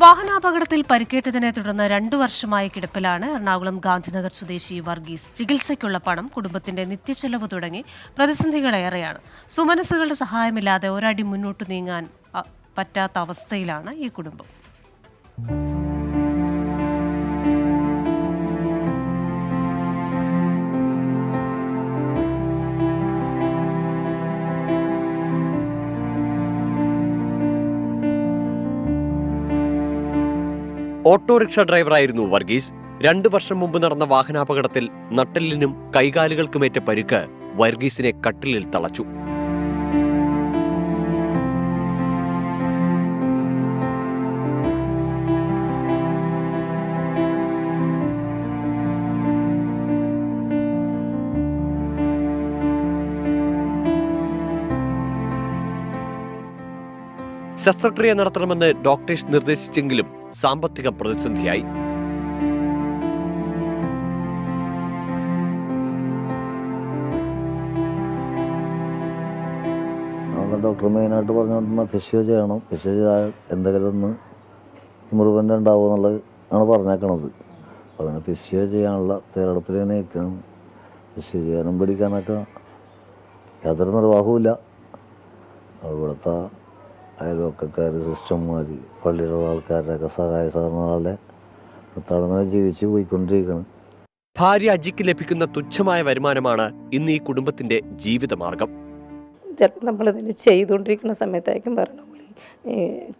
വാഹനാപകടത്തിൽ പരിക്കേറ്റതിനെ തുടർന്ന് 2 വർഷമായി കിടപ്പിലാണ് എറണാകുളം ഗാന്ധിനഗർ സ്വദേശി വർഗീസ്. ചികിത്സയ്ക്കുള്ള പണം, കുടുംബത്തിന്റെ നിത്യച്ചെലവ് തുടങ്ങി പ്രതിസന്ധികളേറെയാണ്. സുമനസ്സുകളുടെ സഹായമില്ലാതെ ഒരടി മുന്നോട്ട് നീങ്ങാൻ പറ്റാത്ത അവസ്ഥയിലാണ് ഈ കുടുംബം. ഓട്ടോറിക്ഷ ഡ്രൈവറായിരുന്നു വർഗീസ്. 2 വർഷം മുമ്പ് നടന്ന വാഹനാപകടത്തിൽ നട്ടെല്ലിനും കൈകാലുകൾക്കുമേറ്റ പരിക്ക് വർഗീസിനെ കട്ടിലിൽ തളച്ചു. ശസ്ത്രക്രിയ നടത്തണമെന്ന് ഡോക്ടേഴ്സ് നിർദ്ദേശിച്ചെങ്കിലും സാമ്പത്തിക പ്രതിസന്ധിയായി. ഡോക്ടർ മെയിനായിട്ട് പറഞ്ഞുകൊണ്ടിരുന്ന ഫിസിയോ ചെയ്യണം, ഫിസിയോ ചെയ്താൽ എന്തെങ്കിലും ഒന്ന് ഇമ്പ്രൂവ്മെൻ്റ് ഉണ്ടാവും എന്നുള്ളത് ആണ് പറഞ്ഞേക്കണത്. അപ്പോൾ അങ്ങനെ ഫിസിയോ ചെയ്യാനുള്ള തയ്യാറെടുപ്പിൽ തന്നെ നിൽക്കണം. ഫിസിയോ ചെയ്യാനും പിടിക്കാനൊക്കെ യാതൊരു നിർവാഹവുമില്ല. ഇവിടുത്തെ അയൽവക്കക്കാർ, സിസ്റ്റർമാർ, പള്ളിയിലുള്ള ആൾക്കാരുടെയൊക്കെ സഹായ സഹകരണങ്ങളെ അങ്ങനെ ജീവിച്ച് പോയിക്കൊണ്ടിരിക്കണം. ഭാര്യ അജിക്ക് ലഭിക്കുന്ന തുച്ഛമായ വരുമാനമാണ് ഇന്ന് ഈ കുടുംബത്തിന്റെ ജീവിതമാർഗം. ചിലപ്പോൾ നമ്മളിതിന് ചെയ്തുകൊണ്ടിരിക്കുന്ന സമയത്തായിരിക്കും പറഞ്ഞു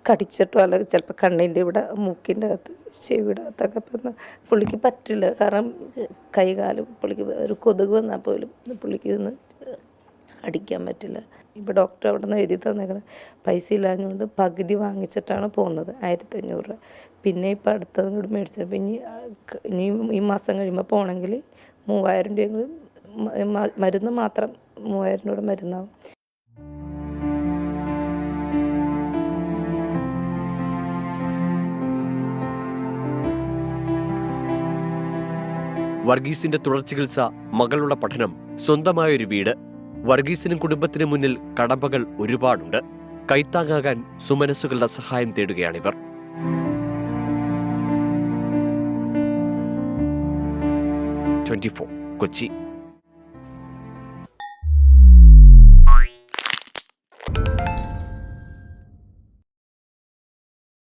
കടിച്ചിട്ടോ അല്ലെങ്കിൽ ചിലപ്പോൾ കണ്ണിൻ്റെ ഇവിടെ, മൂക്കിൻ്റെ അകത്ത്, ചെവിയുടെ അകത്തൊക്കെ ഇപ്പം പുള്ളിക്ക് പറ്റില്ല. കാരണം കൈകാലും പുള്ളിക്ക് ഒരു കൊതുക് വന്നാൽ പോലും പുള്ളിക്ക് ഇന്ന് അടിക്കാൻ പറ്റില്ല. ഇപ്പോൾ ഡോക്ടർ അവിടെ നിന്ന് എഴുതി തന്നേക്കണം. പൈസ ഇല്ലാഞ്ഞുകൊണ്ട് പകുതി വാങ്ങിച്ചിട്ടാണ് പോകുന്നത്, 1500 രൂപ. പിന്നെ ഇപ്പോൾ അടുത്തതും കൂടി മേടിച്ചപ്പോൾ ഇനി ഈ മാസം കഴിയുമ്പോൾ പോകണമെങ്കിൽ 3000 രൂപയെങ്കിലും മരുന്ന് മാത്രം 3000 രൂപ മരുന്നാവും. വർഗീസിന്റെ തുടർ ചികിത്സ, മകളുടെ പഠനം, സ്വന്തമായൊരു വീട്. വർഗീസിനും കുടുംബത്തിനും മുന്നിൽ കടമ്പകൾ ഒരുപാടുണ്ട്. കൈത്താങ്ങാകാൻ സുമനസ്സുകളുടെ സഹായം തേടുകയാണിവർ. കൊച്ചി.